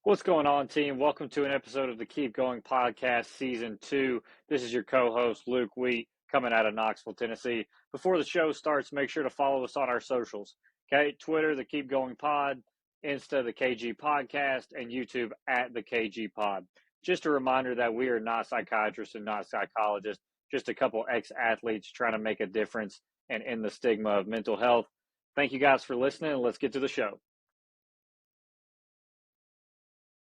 What's going on, team? Welcome to an episode of the Keep Going Podcast, Season 2. This is your co-host, Luke Wheat, coming out of Knoxville, Tennessee. Before the show starts, make sure to follow us on our socials. Okay, Twitter, the Keep Going Pod, Insta, the KG Podcast, and YouTube at the KG Pod. Just a reminder that we are not psychiatrists and not psychologists, just a couple ex-athletes trying to make a difference and end the stigma of mental health. Thank you guys for listening, and let's get to the show.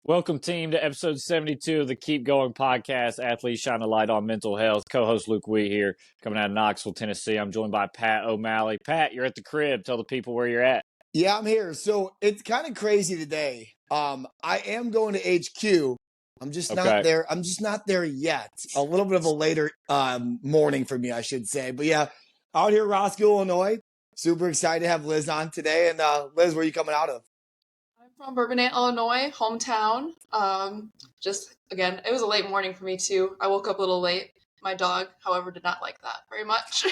Welcome, team, to episode 72 of the Keep Going Podcast, Athletes Shine a Light on Mental Health. Co-host Luke Wheat here, coming out of Knoxville, Tennessee. I'm joined by Pat O'Malley. Pat, you're at the crib. Tell the people where you're at. Yeah, I'm here. So it's kind of crazy today. I am going to HQ. I'm just not there. I'm just not there yet. A little bit of a later morning for me, I should say. But yeah, out here, Roscoe, Illinois. Super excited to have Liz on today. And Liz, where are you coming out of? I'm from Bourbonnais, Illinois, hometown. Again, it was a late morning for me too. I woke up a little late. My dog, however, did not like that very much.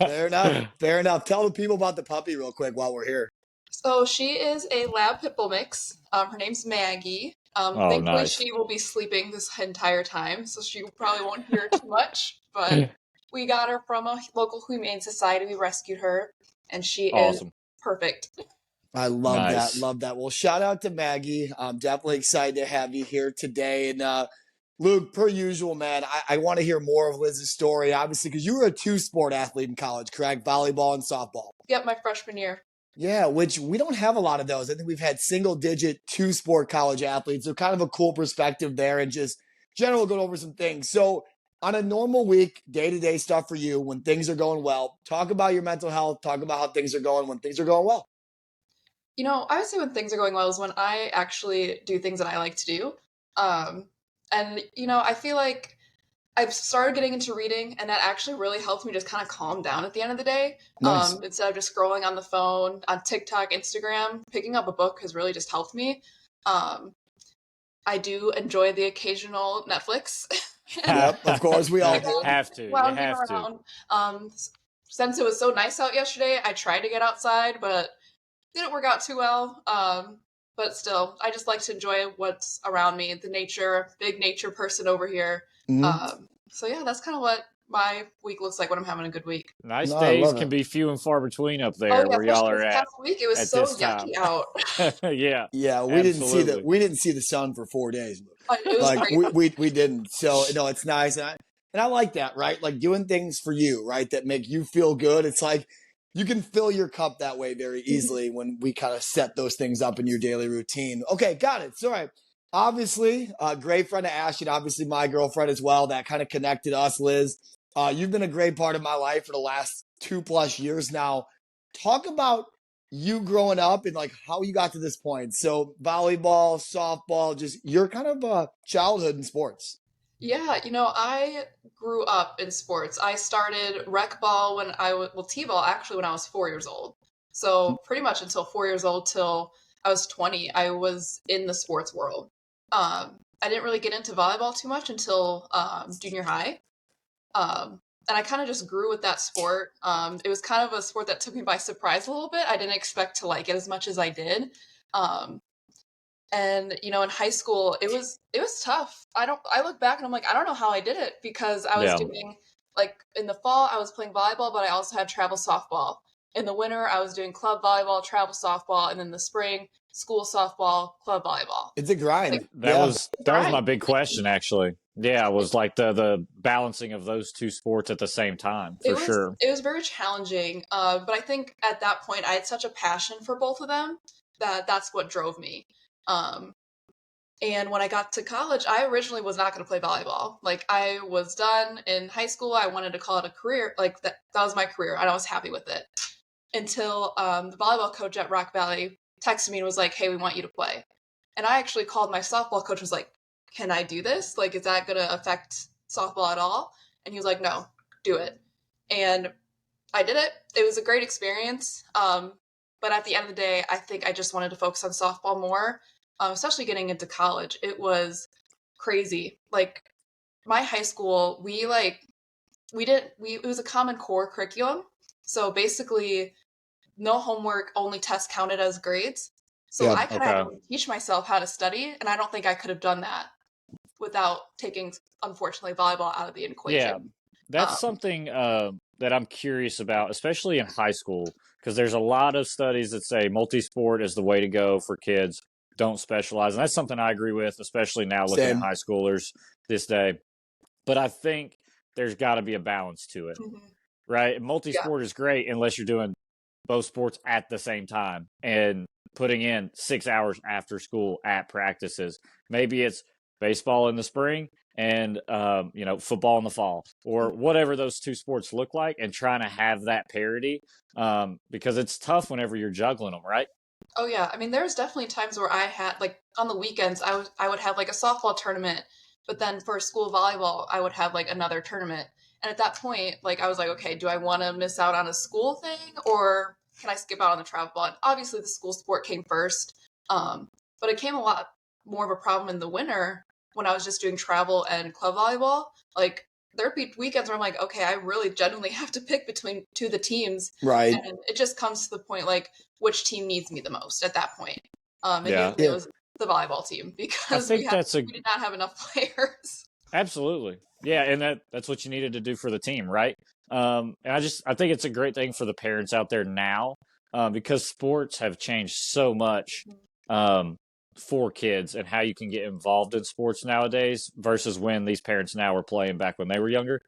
Fair enough. Fair enough. Tell the people about the puppy real quick while we're here. So she is a lab pit bull mix. Her name's Maggie. Thankfully, nice. She will be sleeping this entire time, so she probably won't hear too much. But we got her from a local humane society. We rescued her, and she is perfect. I love that. Love that. Well, shout out to Maggie. I'm definitely excited to have you here today. And Luke, per usual, man, I want to hear more of Liz's story, obviously, because you were a two-sport athlete in college, correct? Volleyball and softball. Yep, my freshman year. Yeah, which we don't have a lot of those. I think we've had single-digit two-sport college athletes. So kind of a cool perspective there and just general going over some things. So on a normal week, day-to-day stuff for you, when things are going well, talk about your mental health, talk about how things are going when things are going well. You know, I would say when things are going well is when I actually do things that I like to do. And, you know, I feel like I've started getting into reading, and that actually really helps me just kind of calm down at the end of the day. Nice. Instead of just scrolling on the phone, on TikTok, Instagram, picking up a book has really just helped me. I do enjoy the occasional Netflix. Yep, of course, we all do. Have to. You have to. Since it was so nice out yesterday, I tried to get outside, but didn't work out too well. But still, I just like to enjoy what's around me. The nature, big nature person over here. Mm-hmm. So yeah, that's kind of what my week looks like when I'm having a good week. Nice days can be few and far between up there where y'all are at. Last week it was so yucky out. Yeah. Yeah, we didn't see the sun for 4 days. It was like we didn't. So no, it's nice, and I like that, right? Like doing things for you, right? That make you feel good. It's like you can fill your cup that way very easily when we kind of set those things up in your daily routine. Okay, got it. So, all right. Obviously, a great friend of Ashton, obviously my girlfriend as well. That kind of connected us, Liz. You've been a great part of my life for the last 2+ years now. Talk about you growing up and like how you got to this point. So volleyball, softball, just your kind of childhood in sports. Yeah, you know, I grew up in sports. I started rec ball t-ball actually when I was 4 years old. So pretty much until 4 years old till I was 20, I was in the sports world. I didn't really get into volleyball too much until junior high. And I kind of just grew with that sport. It was kind of a sport that took me by surprise a little bit. I didn't expect to like it as much as I did. And you know, in high school, it was tough. I look back and I'm like, I don't know how I did it because I was doing like in the fall, I was playing volleyball, but I also had travel softball. In the winter, I was doing club volleyball, travel softball, and then the spring, school softball, club volleyball. It's a grind. Like, that was my big question, actually. Yeah, it was like the balancing of those two sports at the same time, for sure. It was very challenging, but I think at that point I had such a passion for both of them that's what drove me. And when I got to college, I originally was not going to play volleyball. Like I was done in high school. I wanted to call it a career. Like that was my career, and I was happy with it. Until the volleyball coach at Rock Valley texted me and was like, "Hey, we want you to play." And I actually called my softball coach. Was like, "Can I do this? Like, is that going to affect softball at all?" And he was like, "No, do it." And I did it. It was a great experience. But at the end of the day, I think I just wanted to focus on softball more, especially getting into college. It was crazy. Like my high school, it was a Common Core curriculum. So basically no homework, only tests counted as grades. So Yeah. I kind of had Okay. to teach myself how to study, and I don't think I could have done that without taking, unfortunately, volleyball out of the Yeah, equation. that's Um, something that I'm curious about, especially in high school, because there's a lot of studies that say multi-sport is the way to go for kids. Don't specialize, and that's something I agree with, especially now looking at Same. high schoolers this day. But I think there's got to be a balance to it, mhm. right? Yeah. Multi-sport is great unless you're doing both sports at the same time and putting in 6 hours after school at practices. Maybe it's baseball in the spring and football in the fall, or whatever those two sports look like, and trying to have that parity, because it's tough whenever you're juggling them, right? Oh yeah, I mean, there's definitely times where I had like on the weekends I would have like a softball tournament, but then for school volleyball I would have like another tournament. And at that point, like I was like, okay, do I want to miss out on a school thing or can I skip out on the travel ball? And obviously the school sport came first, but it came a lot more of a problem in the winter when I was just doing travel and club volleyball. Like there'd be weekends where I'm like, okay, I really genuinely have to pick between two of the teams, Right. and it just comes to the point like which team needs me the most at that point. And Yeah, usually it Yeah. was the volleyball team I because think that's a we did not have enough players. absolutely. Yeah, and that's what you needed to do for the team, right? And I think it's a great thing for the parents out there now, because sports have changed so much, um, for kids and how you can get involved in sports nowadays versus when these parents now were playing back when they were younger.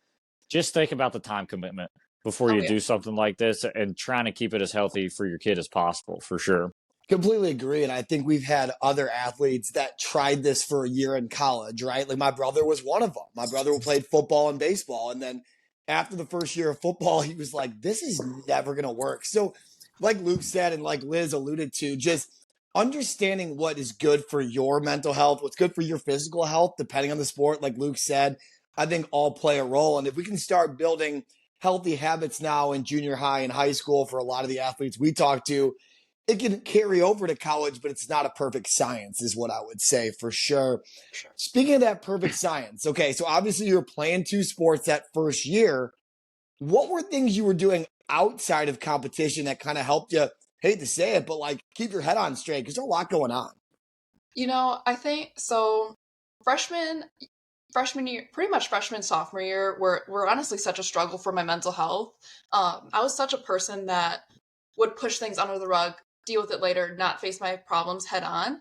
Just think about the time commitment before Oh you yeah. do something like this and trying to keep it as healthy for your kid as possible, for sure. Completely agree. And I think we've had other athletes that tried this for a year in college, right? Like my brother was one of them. My brother played football and baseball. And then after the first year of football, he was like, this is never going to work. So, like Luke said, and like Liz alluded to, just understanding what is good for your mental health, what's good for your physical health, depending on the sport, like Luke said, I think all play a role. And if we can start building healthy habits now in junior high and high school for a lot of the athletes we talk to, it can carry over to college, but it's not a perfect science, is what I would say for sure. Sure. Speaking of that perfect science, okay, so obviously you're playing two sports that first year. What were things you were doing outside of competition that kind of helped you, hate to say it, but like keep your head on straight? Because there's a lot going on. I think so. Freshman freshman year, pretty much freshman sophomore year, were honestly such a struggle for my mental health. I was such a person that would push things under the rug, deal with it later, not face my problems head on.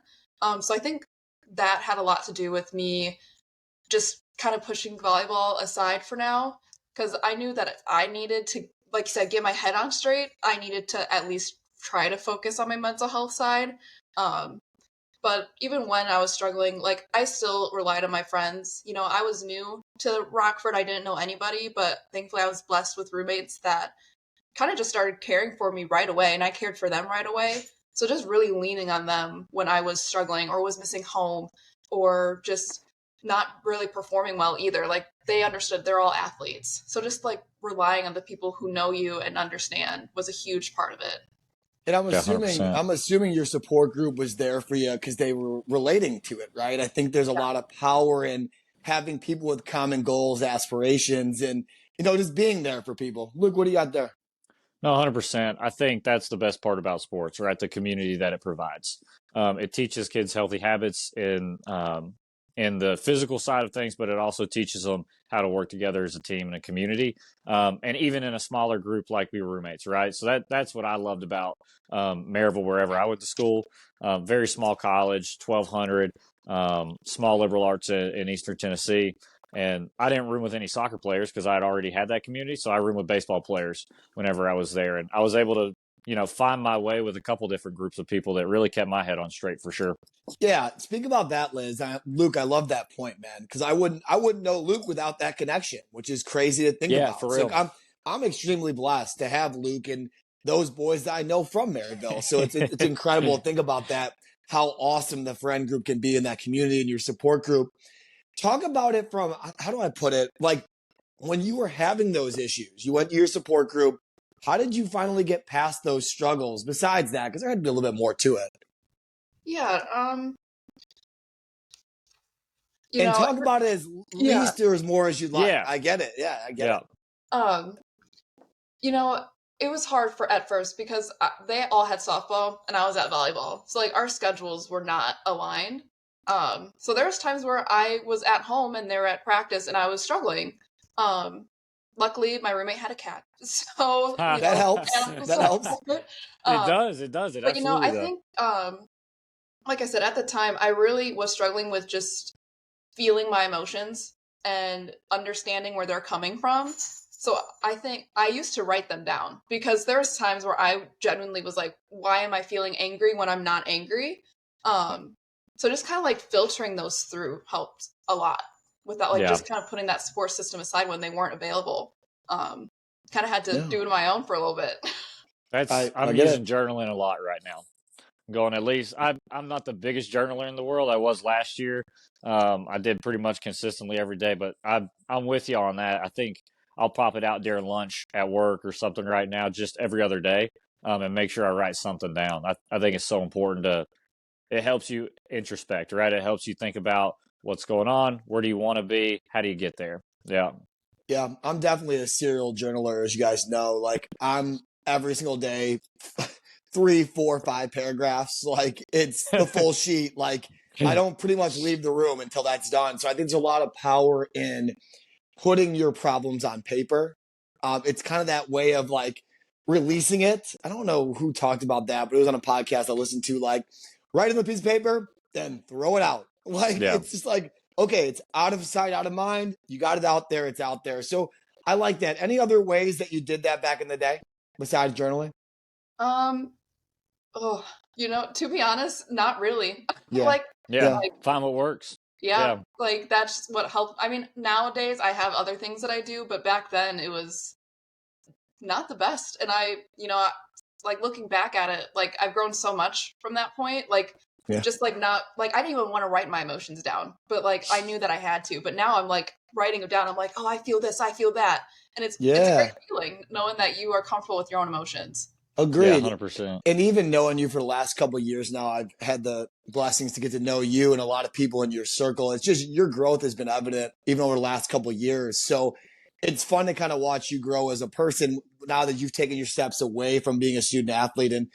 So I think that had a lot to do with me just kind of pushing volleyball aside for now because I knew that if I needed to, like you said, get my head on straight, I needed to at least try to focus on my mental health side. Um, but even when I was struggling, like I still relied on my friends. I was new to Rockford. I didn't know anybody, but thankfully I was blessed with roommates that kind of just started caring for me right away and I cared for them right away. So just really leaning on them when I was struggling or was missing home or just not really performing well either. Like they understood they're all athletes. So just like relying on the people who know you and understand was a huge part of it. And I'm Yeah, assuming 100%. I'm assuming your support group was there for you because they were relating to it, right? I think there's a lot of power in having people with common goals, aspirations, and just being there for people. Luke, what do you got there? No, 100%. I think that's the best part about sports, right? The community that it provides. It teaches kids healthy habits in the physical side of things, but it also teaches them how to work together as a team and a community, and even in a smaller group like we were roommates, right? So that's what I loved about Maryville, wherever I went to school. Very small college, 1,200, small liberal arts in Eastern Tennessee. And I didn't room with any soccer players because I had already had that community. So I roomed with baseball players whenever I was there. And I was able to, find my way with a couple different groups of people that really kept my head on straight for sure. Yeah, speak about that, Liz. Luke, I love that point, man, because I wouldn't know Luke without that connection, which is crazy to think Yeah, about. for So real. I'm extremely blessed to have Luke and those boys that I know from Maryville. So it's incredible to think about that. How awesome the friend group can be in that community and your support group. Talk about it from, how do I put it? Like when you were having those issues, you went to your support group. How did you finally get past those struggles? Besides that, because there had to be a little bit more to it. Yeah, you And know, talk about it as yeah. least or as more as you'd like. Yeah. I get it. Yeah, I get Yeah. it. Um, you know, it was hard for at first because they all had softball and I was at volleyball. So like our schedules were not aligned. So there was times where I was at home and they were at practice and I was struggling. Um, Luckily my roommate had a cat, so Ha. That helps. animals That helps. support. It Um, does. It does. It but I absolutely does. think like I said at the time, I really was struggling with just feeling my emotions and understanding where they're coming from. So I think I used to write them down because there's times where I genuinely was like, why am I feeling angry when I'm not angry? So just kind of like filtering those through helped a lot without like Yeah. just kind of putting that support system aside when they weren't available. Kind of had to Yeah. do it on my own for a little bit. I'm I get using it. journaling a lot right now. Going at least I'm not the biggest journaler in the world. I was last year. I did pretty much consistently every day, but I'm with you on that. I think I'll pop it out during lunch at work or something right now, just every other day, and make sure I write something down. I think it's so important it helps you introspect, right? It helps you think about what's going on, where do you want to be, how do you get there? Yeah. Yeah, I'm definitely a serial journaler, as you guys know. Like I'm every single day, 3, 4, 5 paragraphs. Like it's the full sheet. Like I don't pretty much leave the room until that's done. So I think there's a lot of power in putting your problems on paper. It's kind of that way of like releasing it. I don't know who talked about that, but it was on a podcast I listened to. Like, write on a piece of paper, then throw it out. Like, Yeah. it's just like, okay, it's out of sight, out of mind. You got it out there, it's out there. So I like that. Any other ways that you did that back in the day besides journaling? Um, oh, to be honest, not really. Yeah. Like, Yeah. Yeah. like Find what works. yeah, Yeah. like that's what helped. I mean, nowadays I have other things that I do, but back then it was not the best. And like looking back at it, like I've grown so much from that point. Like Yeah. just like not like I didn't even want to write my emotions down, but like I knew that I had to. But now I'm like writing them down. I'm like, oh, I feel this, I feel that, and it's a Yeah. great feeling knowing that you are comfortable with your own emotions. Yeah. Agreed. 100%. And even knowing you for the last couple of years now, I've had the blessings to get to know you and a lot of people in your circle. It's just your growth has been evident even over the last couple of years. So it's fun to kind of watch you grow as a person now that you've taken your steps away from being a student athlete and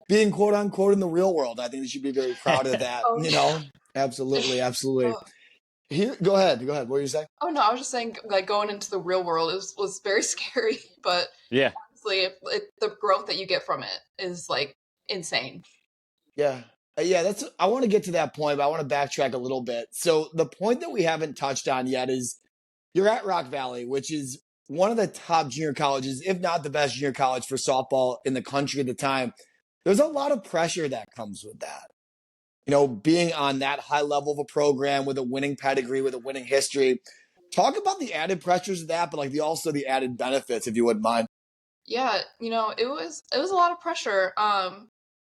being quote unquote in the real world. I think you should be very proud of that. Oh yeah. Absolutely, absolutely. Oh. Here, go ahead. Go ahead. What were you saying? Oh no, I was just saying like going into the real world was very scary, but Yeah. honestly, the growth that you get from it is like insane. Yeah. Yeah, I want to get to that point, but I want to backtrack a little bit. So the point that we haven't touched on yet is you're at Rock Valley, which is one of the top junior colleges, if not the best junior college for softball in the country at the time. There's a lot of pressure that comes with that. Being on that high level of a program with a winning pedigree, with a winning history. Talk about the added pressures of that, but like also the added benefits, if you wouldn't mind. Yeah, it was a lot of pressure.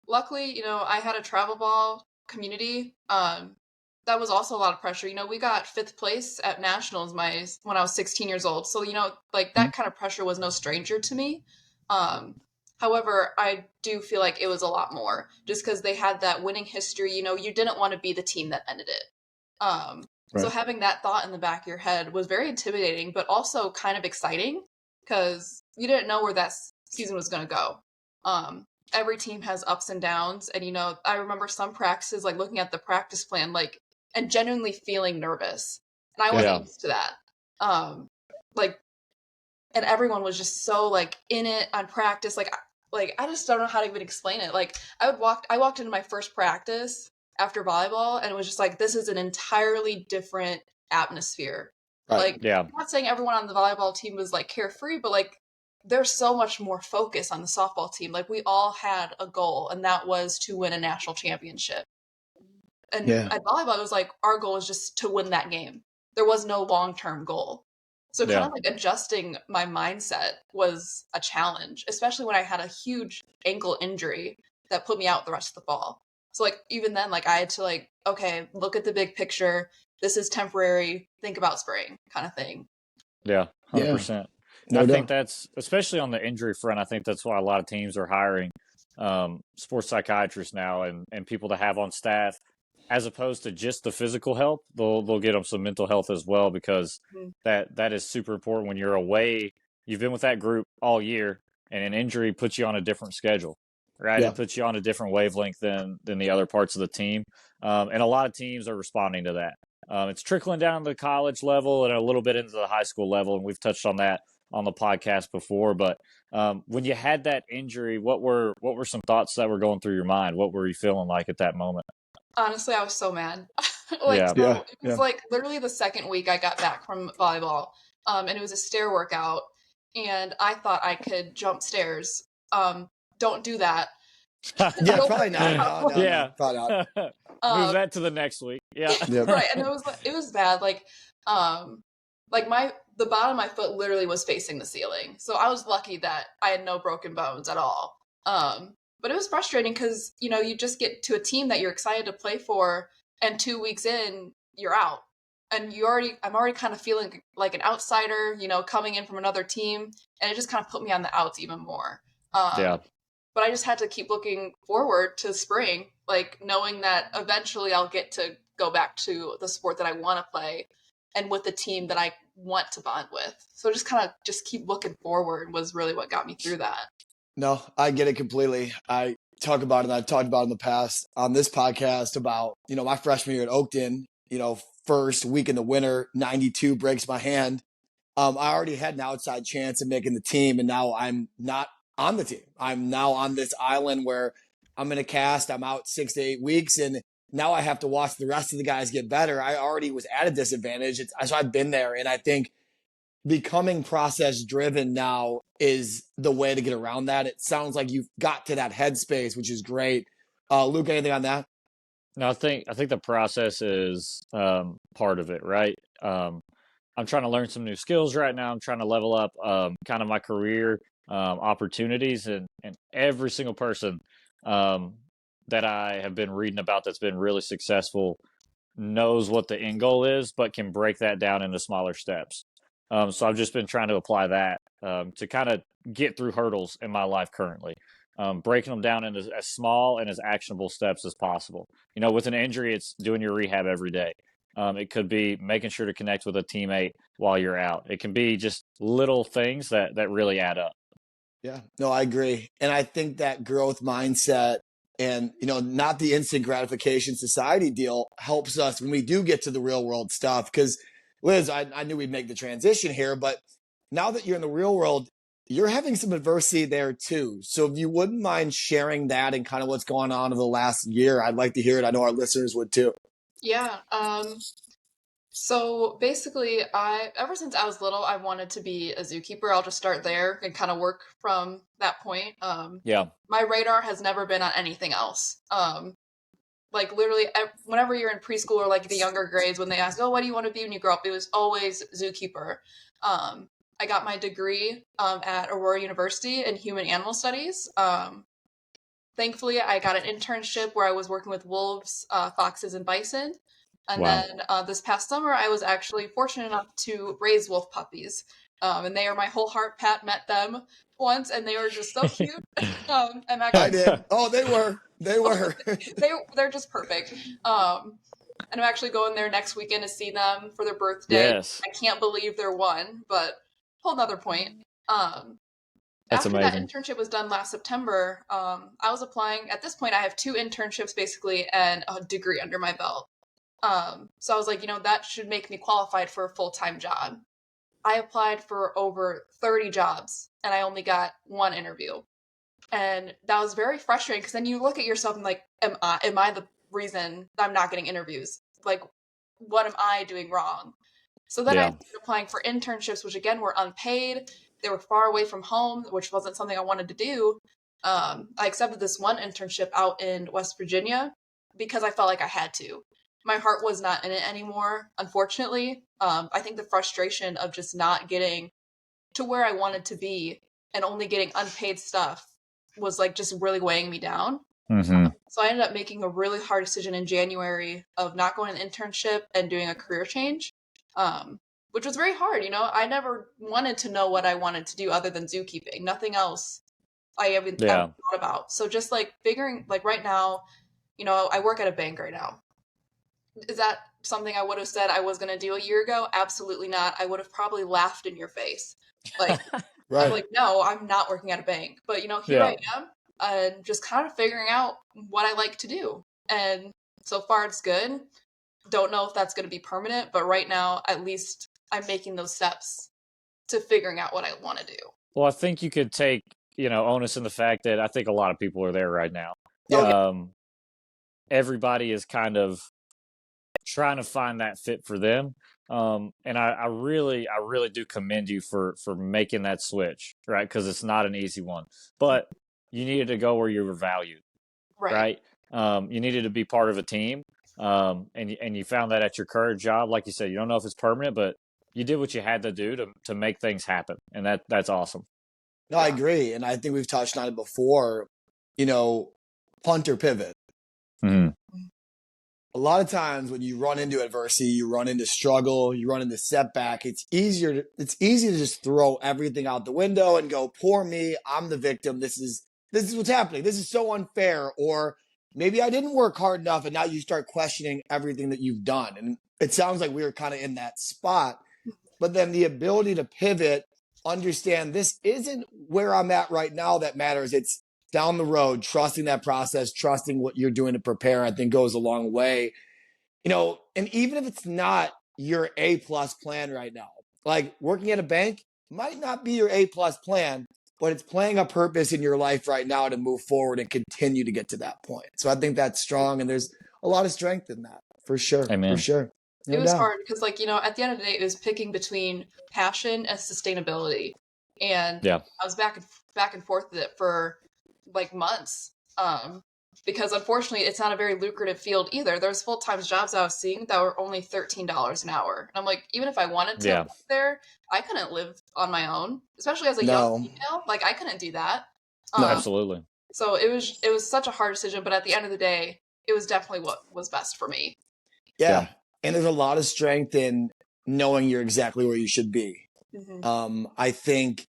Luckily, I had a travel ball community. That was also a lot of pressure. We got fifth place at nationals when I was 16 years old. So, like that kind of pressure was no stranger to me. Um, However, I do feel like it was a lot more just because they had that winning history. You didn't want to be the team that ended it. So Right. having that thought in the back of your head was very intimidating, but also kind of exciting because you didn't know where that season was going to go. Every team has ups and downs, and I remember some practices, like looking at the practice plan, like and genuinely feeling nervous, and I wasn't Yeah. used to that. Like, and everyone was just so like in it on practice, like I just don't know how to even explain it. Like I walked into my first practice after volleyball, and it was just like this is an entirely different atmosphere. Right. Like, Yeah. I'm not saying everyone on the volleyball team was like carefree, but like there's so much more focus on the softball team. Like we all had a goal, and that was to win a national championship. And Yeah. at volleyball, it was like our goal was just to win that game. There was no long-term goal. So kind Yeah. of like adjusting my mindset was a challenge, especially when I had a huge ankle injury that put me out the rest of the fall. So like even then, like I had to like, okay, look at the big picture. This is temporary. Think about spring, kind of thing. Yeah. Yeah. 100%. And I No think doubt. that's, especially on the injury front, I think that's why a lot of teams are hiring sports psychiatrists now and people to have on staff, as opposed to just the physical help. They'll get them some mental health as well, because Mhm. that is super important when you're away. You've been with that group all year. and an injury puts you on a different schedule, right? Yeah. It puts you on a different wavelength than the other parts of the team, and a lot of teams are responding to that. It's trickling down to the college level and a little bit into the high school level, and we've touched on that on the podcast before. But when you had that injury, what were some thoughts that were going through your mind? What were you feeling like at that moment? Honestly, I was so mad. Yeah, Yeah. It was like literally the second week I got back from volleyball, and it was a stair workout, and I thought I could jump stairs. Don't do that. Yeah, Don't probably work not. out. No, yeah. probably not. Move Um, that to the next week. Yeah. Yep. right, and it was bad. Um, the bottom of my foot literally was facing the ceiling, so I was lucky that I had no broken bones at all. But it was frustrating because you just get to a team that you're excited to play for, and 2 weeks in you're out, and I'm already kind of feeling like an outsider, coming in from another team, and it just kind of put me on the outs even more. Yeah. But I just had to keep looking forward to spring, like knowing that eventually I'll get to go back to the sport that I want to play and with the team that I want to bond with. So just kind of just keep looking forward was really what got me through that. No, I get it completely. I talk about it, and I've talked about it in the past on this podcast about, my freshman year at Oakton, first week in the winter, 92 breaks my hand. I already had an outside chance of making the team, and now I'm not on the team. I'm now on this island where I'm in a cast. I'm out 6 to 8 weeks, and now I have to watch the rest of the guys get better. I already was at a disadvantage. So I've been there, and I think becoming process driven now is the way to get around that. It sounds like you've got to that headspace, which is great. Luke, anything on that? No, I think the process is part of it, right? I'm trying to learn some new skills right now. I'm trying to level up kind of my career opportunities, and every single person that I have been reading about that's been really successful knows what the end goal is, but can break that down into smaller steps. So I've just been trying to apply that to kind of get through hurdles in my life currently, breaking them down into as small and as actionable steps as possible. With an injury, it's doing your rehab every day. It could be making sure to connect with a teammate while you're out. It can be just little things that really add up. Yeah, no, I agree. And I think that growth mindset and, not the instant gratification society deal helps us when we do get to the real world stuff. Because, Liz, I knew we'd make the transition here, but now that you're in the real world, you're having some adversity there too. So if you wouldn't mind sharing that and kind of what's going on over the last year, I'd like to hear it. I know our listeners would too. Yeah. So basically, ever since I was little, I wanted to be a zookeeper. I'll just start there and kind of work from that point. Yeah. My radar has never been on anything else. Like literally, whenever you're in preschool or like the younger grades, when they ask, "Oh, what do you want to be when you grow up?" It was always zookeeper. I got my degree at Aurora University in human animal studies. Thankfully, I got an internship where I was working with wolves, foxes, and bison. And Wow. then this past summer, I was actually fortunate enough to raise wolf puppies. And they are my whole heart. Pat met them once, and they were just so cute. I'm I actually did. Oh, they were. They were. they're just perfect. And I'm actually going there next weekend to see them for their birthday. Yes. I can't believe they're one, but whole nother point. That's After that amazing. internship was done last September, I was applying. At this point, I have 2 internships basically and a degree under my belt. So I was like, that should make me qualified for a full-time job. I applied for over 30 jobs and I only got 1 interview. And that was very frustrating because then you look at yourself and like, am I the reason I'm not getting interviews? Like, what am I doing wrong? So then I Yeah. started applying for internships, which again were unpaid. They were far away from home, which wasn't something I wanted to do. I accepted this one internship out in West Virginia because I felt like I had to. My heart was not in it anymore, unfortunately. I think the frustration of just not getting to where I wanted to be and only getting unpaid stuff was like just really weighing me down. Mm-hmm. So I ended up making a really hard decision in January of not going an internship and doing a career change, which was very hard. I never wanted to know what I wanted to do other than zookeeping. Nothing else I ever Yeah. thought about. So just like figuring, like right now, I work at a bank right now. Is that something I would have said I was going to do a year ago? Absolutely not. I would have probably laughed in your face. Like, I'm Right. like, no, I'm not working at a bank. But, here Yeah. I am and just kind of figuring out what I like to do. And so far it's good. Don't know if that's going to be permanent, but right now, at least I'm making those steps to figuring out what I want to do. Well, I think you could take, onus in the fact that I think a lot of people are there right now. Oh, yeah. Everybody is kind of trying to find that fit for them. And I really do commend you for making that switch, right? Because it's not an easy one, but you needed to go where you were valued, Right. right? You needed to be part of a team, and you found that at your current job. Like you said, you don't know if it's permanent, but you did what you had to do to make things happen, and that's awesome. No, I Yeah. agree. And I think we've touched on it before, punt or pivot. Mm-hmm. A lot of times when you run into adversity, you run into struggle, you run into setback, it's easy to just throw everything out the window and go, poor me, I'm the victim. This is what's happening. This is so unfair. Or maybe I didn't work hard enough, and now you start questioning everything that you've done. And it sounds like we were kind of in that spot. But then the ability to pivot, understand this isn't where I'm at right now that matters. It's down the road, trusting that process, trusting what you're doing to prepare, I think goes a long way. And even if it's not your A plus plan right now, like working at a bank might not be your A plus plan, but it's playing a purpose in your life right now to move forward and continue to get to that point. So I think that's strong, and there's a lot of strength in that for sure. For Amen. sure. It No was doubt. hard because, at the end of the day, it was picking between passion and sustainability, and Yeah. I was back and forth with it for like months. Because unfortunately, it's not a very lucrative field either. There's full-time jobs I was seeing that were only $13 an hour, and I'm like, even if I wanted to Yeah. live there, I couldn't live on my own, especially as a young No. female. Like, I couldn't do that. No. Absolutely. So it was such a hard decision, but at the end of the day, it was definitely what was best for me. Yeah. And there's a lot of strength in knowing you're exactly where you should be. I think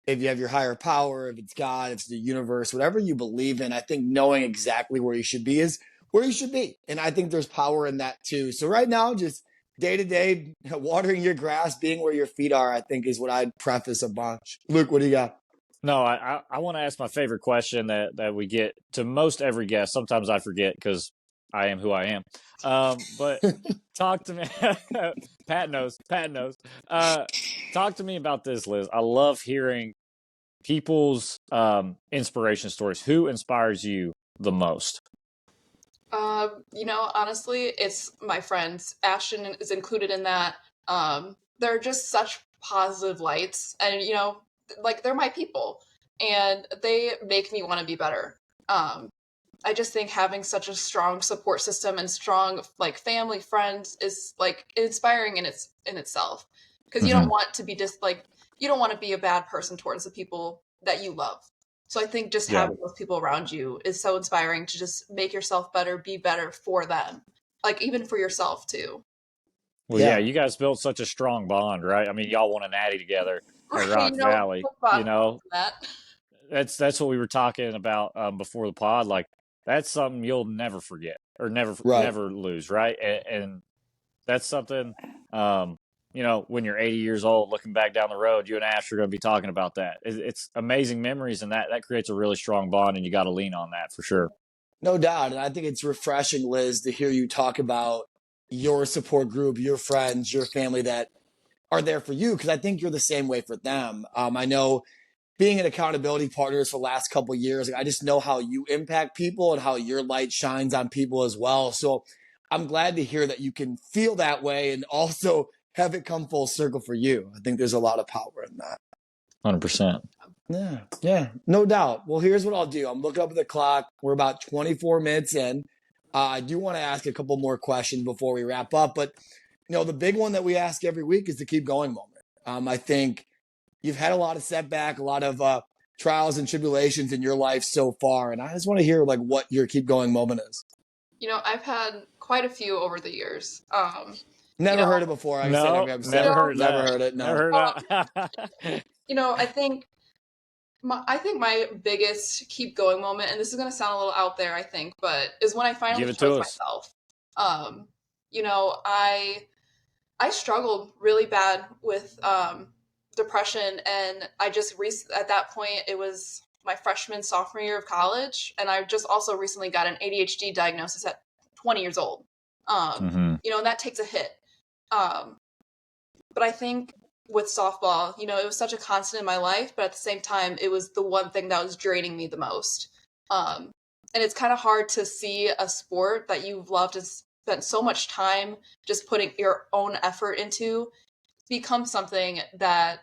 if you have your higher power, if it's God, if it's the universe, whatever you believe in, I think knowing exactly where you should be is where you should be. And I think there's power in that too. So right now, just day to day, watering your grass, being where your feet are, I think is what I'd preface a bunch. Luke, what do you got? No, I want to ask my favorite question that we get to most every guest. Sometimes I forget because I am who I am. But talk to me. Pat knows. Pat knows. Talk to me about this, Liz. I love hearing people's inspiration stories. Who inspires you the most? Honestly, it's my friends. Ashton is included in that. They're just such positive lights, and they're my people, and they make me want to be better. I just think having such a strong support system and strong family friends is inspiring in itself, because you don't want to be you don't want to be a bad person towards the people that you love. So I think just Yeah. having those people around you is so inspiring to just make yourself better, be better for them, even for yourself too. Well, yeah, you guys built such a strong bond, right? I mean, y'all won a natty together at Right? Rock Valley. That. That's what we were talking about before the pod. Like that's something you'll never forget or Right. never lose, right? And that's something when you're 80 years old, looking back down the road, you and Ash are going to be talking about that. It's amazing memories, and that creates a really strong bond, and you got to lean on that for sure. No doubt. And I think it's refreshing, Liz, to hear you talk about your support group, your friends, your family that are there for you, because I think you're the same way for them. I know being an accountability partners for the last couple of years, I just know how you impact people and how your light shines on people as well. So I'm glad to hear that you can feel that way and also have it come full circle for you. I think there's a lot of power in that. 100%. Yeah, no doubt. Well, here's what I'll do. I'm looking up at the clock. We're about 24 minutes in. I do want to ask a couple more questions before we wrap up, but the big one that we ask every week is the keep going moment. I think you've had a lot of setback, a lot of trials and tribulations in your life so far, and I just want to hear what your keep going moment is. I've had quite a few over the years. Never heard it before. I said every episode. Never heard Never that. heard it. No. Never heard that. I think my biggest keep going moment, and this is going to sound a little out there, I think, but is when I finally chose myself. I struggled really bad with depression, and I just at that point it was my sophomore year of college, and I just also recently got an ADHD diagnosis at 20 years old. And that takes a hit. But I think with softball, it was such a constant in my life, but at the same time, it was the one thing that was draining me the most. And it's kind of hard to see a sport that you've loved and spent so much time just putting your own effort into become something that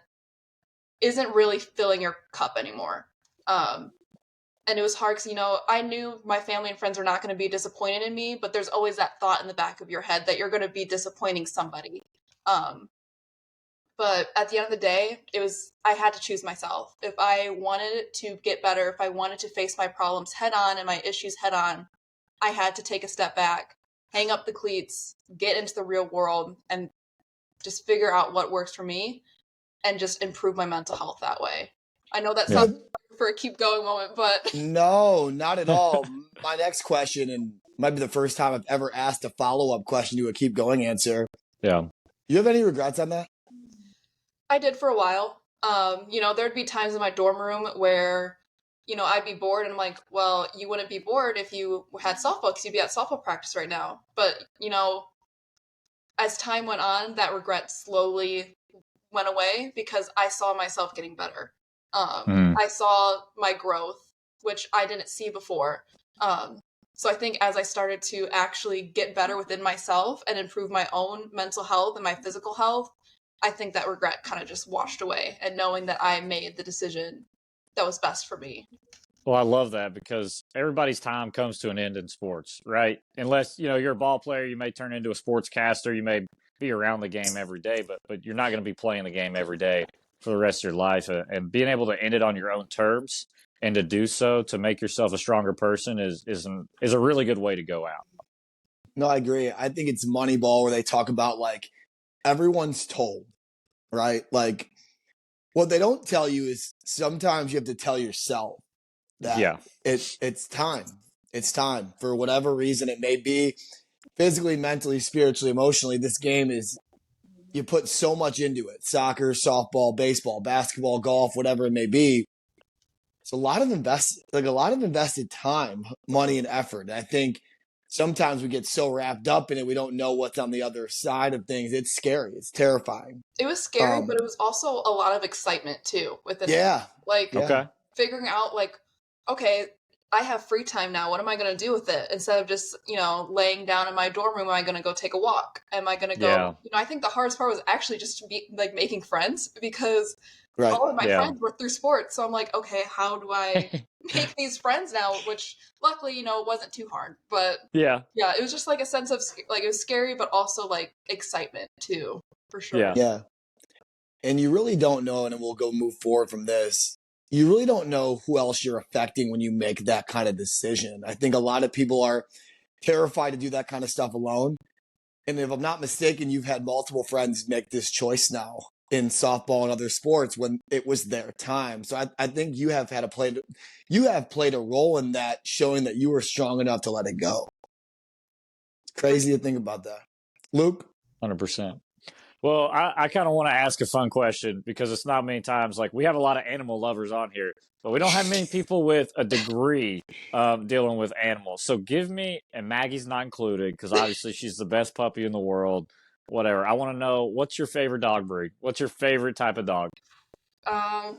isn't really filling your cup anymore. And it was hard because, I knew my family and friends were not going to be disappointed in me, but there's always that thought in the back of your head that you're going to be disappointing somebody. But at the end of the day, I had to choose myself. If I wanted to get better, if I wanted to face my problems head on and my issues head on, I had to take a step back, hang up the cleats, get into the real world, and just figure out what works for me and just improve my mental health that way. I know that sounds for a keep going moment, but no, not at all. My next question, and might be the first time I've ever asked a follow-up question to a keep going answer. Yeah. You have any regrets on that? I did for a while. There'd be times in my dorm room where, I'd be bored and I'm like, well, you wouldn't be bored if you had softball because you'd be at softball practice right now. But, as time went on, that regret slowly went away because I saw myself getting better. I saw my growth, which I didn't see before. So I think as I started to actually get better within myself and improve my own mental health and my physical health, I think that regret kind of just washed away, and knowing that I made the decision that was best for me. Well, I love that because everybody's time comes to an end in sports, right? Unless, you're a ball player, you may turn into a sportscaster, you may be around the game every day, but you're not going to be playing the game every day for the rest of your life. And being able to end it on your own terms and to do so to make yourself a stronger person is a really good way to go out. No, I agree. I think it's Moneyball where they talk about everyone's told, right? What they don't tell you is sometimes you have to tell yourself that it's time. It's time for whatever reason it may be, physically, mentally, spiritually, emotionally. This game you put so much into it. Soccer, softball, baseball, basketball, golf, whatever it may be. It's a lot of invested time, money, and effort. And I think sometimes we get so wrapped up in it, we don't know what's on the other side of things. It's scary. It's terrifying. It was scary, but it was also a lot of excitement too within it. Figuring out okay, I have free time now. What am I going to do with it? Instead of just, laying down in my dorm room, am I going to go take a walk? Am I going to go, I think the hardest part was actually just to be making friends because all of my friends were through sports. So I'm like, okay, how do I make these friends now? Which luckily, it wasn't too hard, but it was just a sense of it was scary, but also excitement too, for sure. Yeah. And you really don't know, and we'll move forward from this. You really don't know who else you're affecting when you make that kind of decision. I think a lot of people are terrified to do that kind of stuff alone. And if I'm not mistaken, you've had multiple friends make this choice now in softball and other sports when it was their time. So I think you have played a role in that, showing that you were strong enough to let it go. It's crazy to think about that. Luke? 100%. Well, I kind of want to ask a fun question because it's not many times, we have a lot of animal lovers on here, but we don't have many people with a degree dealing with animals. So give me, and Maggie's not included because obviously she's the best puppy in the world, whatever. I want to know, what's your favorite dog breed? What's your favorite type of dog? I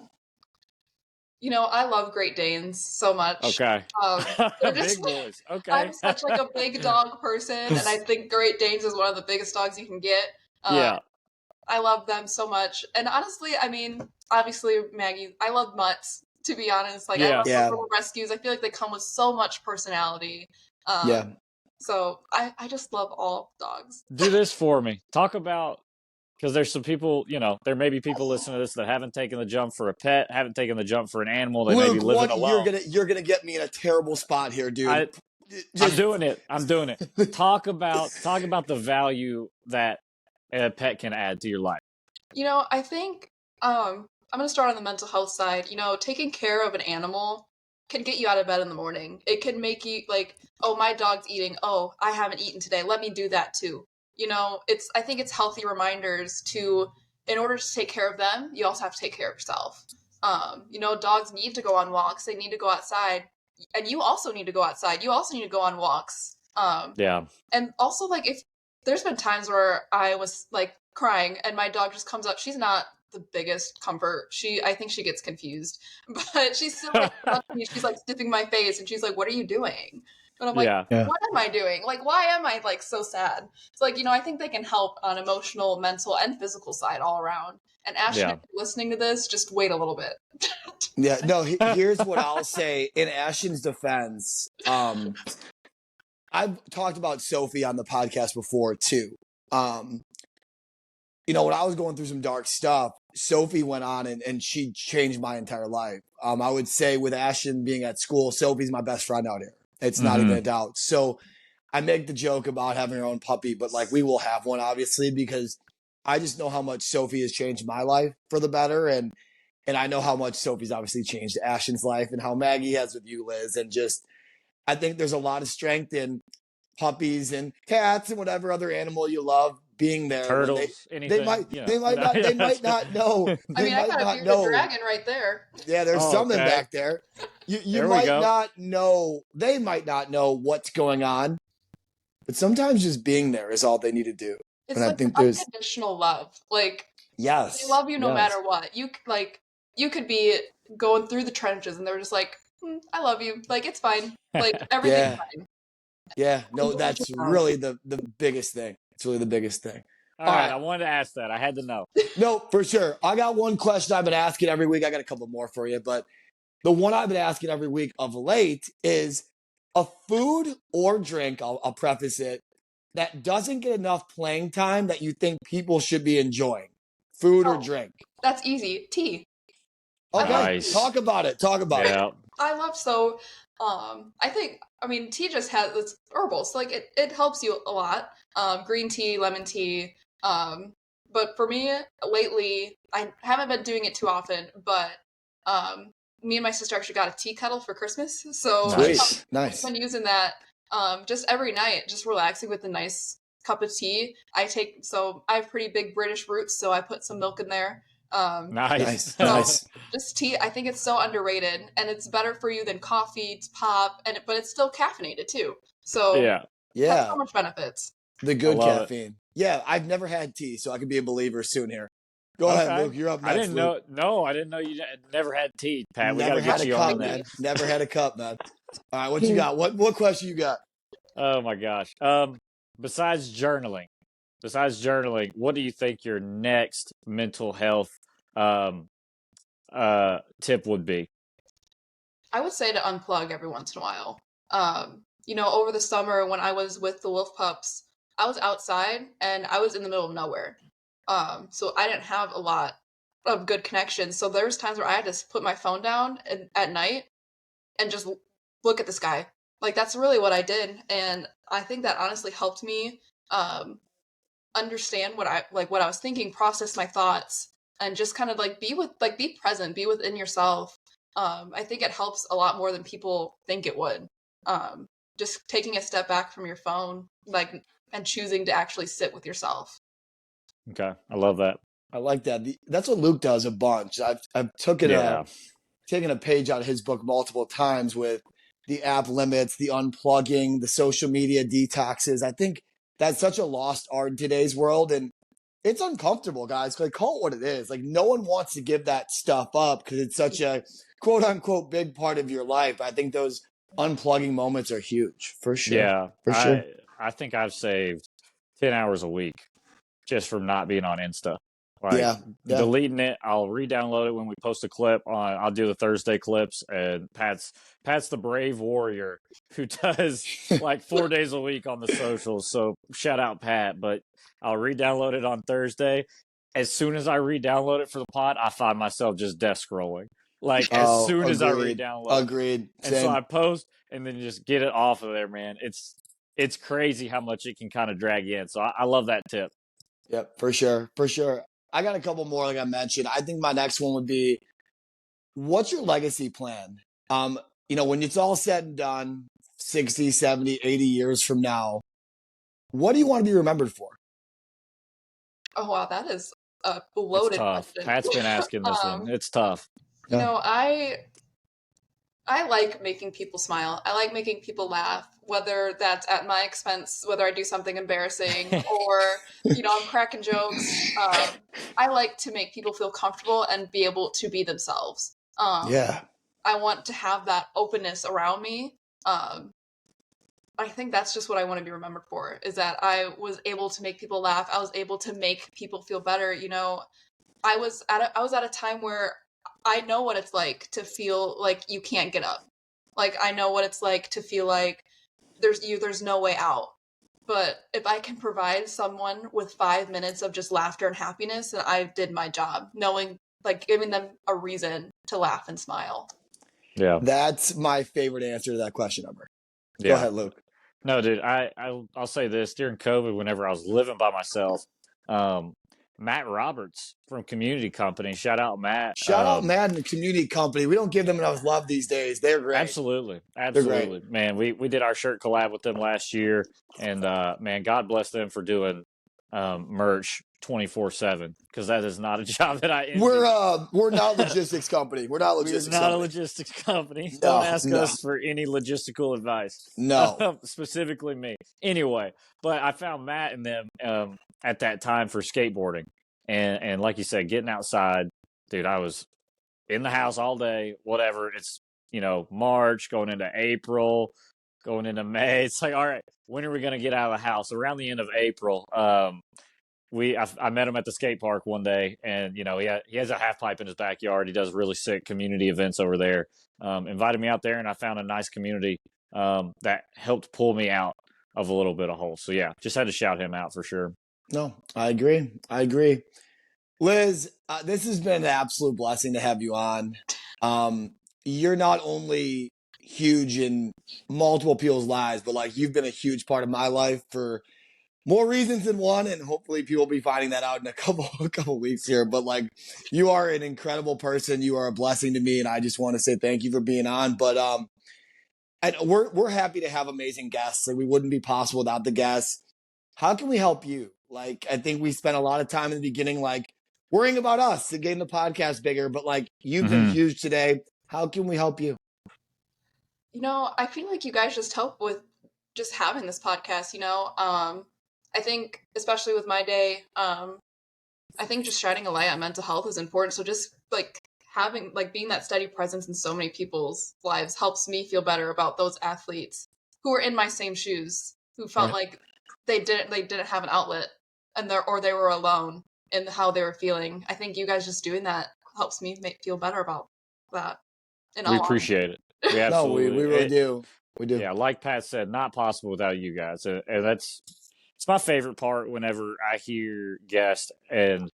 love Great Danes so much. Okay. They're just, big boys. Okay. I'm such a big dog person, and I think Great Danes is one of the biggest dogs you can get. I love them so much. And honestly, obviously, Maggie, I love mutts, to be honest. I love little rescues. I feel like they come with so much personality. So I just love all dogs. Do this for me. Talk about, because there's some people, there may be people listening to this that haven't taken the jump for a pet, haven't taken the jump for an animal. They may be living alone. You're gonna get me in a terrible spot here, dude. I'm doing it. Talk about the value that a pet can add to your life. I think I'm going to start on the mental health side. Taking care of an animal can get you out of bed in the morning. It can make you oh, my dog's eating. Oh, I haven't eaten today. Let me do that too. I think it's healthy reminders to in order to take care of them, you also have to take care of yourself. Dogs need to go on walks. They need to go outside. And you also need to go outside. You also need to go on walks. Yeah. And also, like, if there's been times where I was like crying and my dog just comes up. She's not the biggest comfort. I think she gets confused, but she's still like up to me. She's like sniffing my face and she's like, "What are you doing?" And I'm like, Yeah. "What am I doing? Like, why am I like so sad?" It's like, I think they can help on emotional, mental, and physical side all around. And Ashton, Yeah. if you're listening to this, just wait a little bit. Yeah, no, here's what I'll say in Ashton's defense. I've talked about Sophie on the podcast before too. When I was going through some dark stuff, Sophie went on and she changed my entire life. I would say with Ashton being at school, Sophie's my best friend out here. It's not even a doubt. So I make the joke about having her own puppy, but like we will have one obviously because I just know how much Sophie has changed my life for the better. And I know how much Sophie's obviously changed Ashton's life and how Maggie has with you, Liz. And just, I think there's a lot of strength in puppies and cats and whatever other animal you love being there. Turtles, anything. They might not know. I mean, I got a bearded dragon right there. Yeah, there's something back there. You might not know. They might not know what's going on, but sometimes just being there is all they need to do. It's and like I think unconditional love. Like, yes, they love you no matter what. You could be going through the trenches and they're just like, I love you. Like, it's fine. Like, everything's fine. Yeah, no, that's really the biggest thing. It's really the biggest thing. All right, I wanted to ask that. I had to know. No, for sure. I got one question I've been asking every week. I got a couple more for you, but the one I've been asking every week of late is a food or drink, I'll preface it, that doesn't get enough playing time that you think people should be enjoying. Food or drink. That's easy. Tea. Okay, nice. Talk about it. I love tea just has it's herbal, so like it helps you a lot. Green tea, lemon tea. But for me lately, I haven't been doing it too often, but me and my sister actually got a tea kettle for Christmas. So nice. I've been using that just every night, just relaxing with a nice cup of tea. I have pretty big British roots, so I put some milk in there. Nice. Just tea, I think it's so underrated, and it's better for you than coffee, pop, but it's still caffeinated too. So yeah, has so much benefits. The good caffeine. Yeah, I've never had tea, so I could be a believer soon here. Go ahead, Luke. You're up next. I didn't know. No, I didn't know you never had tea, Pat. We got to get you on that. Man. Never had a cup, man. All right, what you got? What question you got? Oh my gosh. Besides journaling, what do you think your next mental health tip would be? I would say to unplug every once in a while. Over the summer when I was with the wolf pups, I was outside and I was in the middle of nowhere. So I didn't have a lot of good connections. So there was times where I had to put my phone down at night and just look at the sky. Like, that's really what I did. And I think that honestly helped me understand what I was thinking, process my thoughts, and just kind of be present, be within yourself. I think it helps a lot more than people think it would. Just taking a step back from your phone, and choosing to actually sit with yourself. Okay, I love that. I like that. That's what Luke does a bunch. I've taken a page out of his book multiple times with the app limits, the unplugging, the social media detoxes. I think that's such a lost art in today's world, and it's uncomfortable, guys. Like, call it what it is. Like, no one wants to give that stuff up because it's such a quote unquote big part of your life. I think those unplugging moments are huge, for sure. Yeah, for sure. I think I've saved 10 hours a week just from not being on Insta. Deleting it. I'll re-download it when we post a clip on. I'll do the Thursday clips, and Pat's the brave warrior who does like 4 days a week on the socials. So shout out Pat. But I'll re-download it on Thursday. As soon as I re-download it for the pod, I find myself just death scrolling. Like, as soon as I re-download. Agreed. And so I post and then just get it off of there, man. It's crazy how much it can kind of drag you in. So I love that tip. Yep, for sure. For sure. I got a couple more, like I mentioned. I think my next one would be, what's your legacy plan? When it's all said and done, 60, 70, 80 years from now, what do you want to be remembered for? Oh, wow. That is a It's loaded tough. question. Pat's been asking this one. It's tough. You Yeah. know, I like making people smile. I like making people laugh, whether that's at my expense, whether I do something embarrassing, or I'm cracking jokes. I like to make people feel comfortable and be able to be themselves. Yeah. I want to have that openness around me. I think that's just what I want to be remembered for, is that I was able to make people laugh. I was able to make people feel better. I was at a time where I know what it's like to feel like you can't get up. Like, I know what it's like to feel like there's no way out. But if I can provide someone with 5 minutes of just laughter and happiness, then I did my job, knowing, like, giving them a reason to laugh and smile. Yeah. That's my favorite answer to that question ever. Go Yeah. ahead, Luke. No, dude, I'll say this. During COVID, whenever I was living by myself, Matt Roberts from Community Company, shout out Matt. Shout out Matt and the Community Company. We don't give them enough love these days. They're great. Absolutely. They're great. Man, we did our shirt collab with them last year, and man, God bless them for doing merch 24/7, because that is not a job that I envy. We're not a logistics company. We're not a We're logistics not a company. logistics company. No, Don't ask no. us for any logistical advice. No. Specifically me. Anyway, but I found Matt and them at that time for skateboarding. And like you said, getting outside, dude, I was in the house all day, whatever. It's, March, going into April, going into May. It's like, all right, when are we going to get out of the house? Around the end of April, I met him at the skate park one day, and he has a half pipe in his backyard. He does really sick community events over there. Invited me out there, and I found a nice community that helped pull me out of a little bit of hole. So yeah, just had to shout him out for sure. No, I agree. Liz, this has been an absolute blessing to have you on. You're not only huge in multiple people's lives, but like you've been a huge part of my life for more reasons than one, and hopefully people will be finding that out in a couple weeks here. But like, you are an incredible person. You are a blessing to me, and I just want to say thank you for being on. But and we're happy to have amazing guests. Like, we wouldn't be possible without the guests. How can we help you? Like, I think we spent a lot of time in the beginning, like worrying about us and getting the podcast bigger. But like, you've been huge today. How can we help you? I feel like you guys just help with just having this podcast. I think, especially with my day, I think just shining a light on mental health is important. So just being that steady presence in so many people's lives helps me feel better about those athletes who are in my same shoes, who felt like they didn't have an outlet, and they were alone in how they were feeling. I think you guys just doing that helps me feel better about that. We appreciate it. We absolutely, we really do. We do. Yeah, like Pat said, not possible without you guys, and it's my favorite part whenever I hear guests and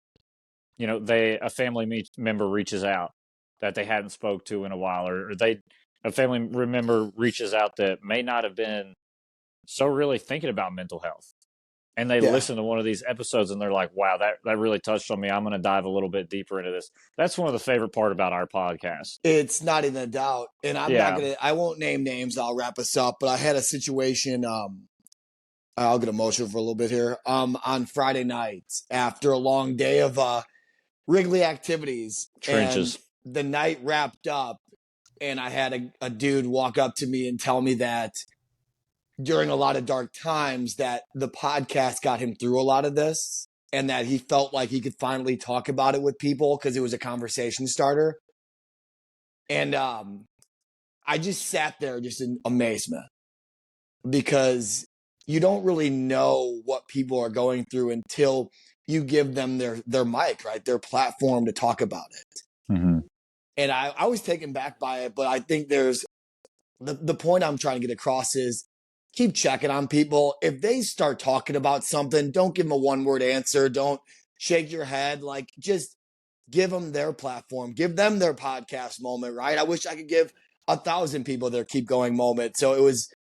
a family member reaches out that they hadn't spoke to in a while, or a family member reaches out that may not have been so really thinking about mental health, and they listen to one of these episodes and they're like, wow, that really touched on me. I'm going to dive a little bit deeper into this. That's one of the favorite part about our podcast. It's not even a doubt. And I won't name names. I'll wrap us up, but I had a situation, I'll get emotional for a little bit here. On Friday night after a long day of Wrigley activities, Trenches. and the night wrapped up, and I had a dude walk up to me and tell me that during a lot of dark times that the podcast got him through a lot of this, and that he felt like he could finally talk about it with people because it was a conversation starter. And I just sat there just in amazement, because you don't really know what people are going through until you give them their mic, right? Their platform to talk about it. Mm-hmm. And I was taken back by it, but I think there's the point I'm trying to get across is keep checking on people. If they start talking about something, don't give them a one-word answer. Don't shake your head. Like, just give them their platform. Give them their podcast moment, right? I wish I could give 1,000 people their keep going moment. So it was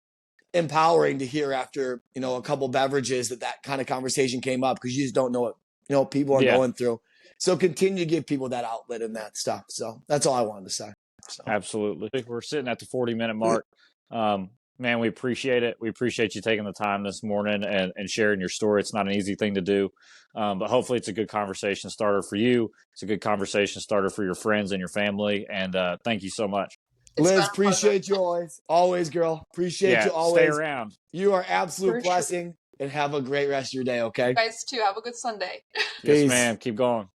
empowering to hear after, a couple beverages that kind of conversation came up, because you just don't know what, people are going through. So continue to give people that outlet and that stuff. So that's all I wanted to say. So. Absolutely. We're sitting at the 40-minute mark. Man, we appreciate it. We appreciate you taking the time this morning and sharing your story. It's not an easy thing to do, but hopefully it's a good conversation starter for you. It's a good conversation starter for your friends and your family. And thank you so much. It's been Liz, a pleasure. appreciate you always. Always, girl. Appreciate you Yeah, stay always. around. You are absolute For sure. blessing, and have a great rest of your day, okay? You guys too. Have a good Sunday. Yes, Peace. ma'am. Keep going.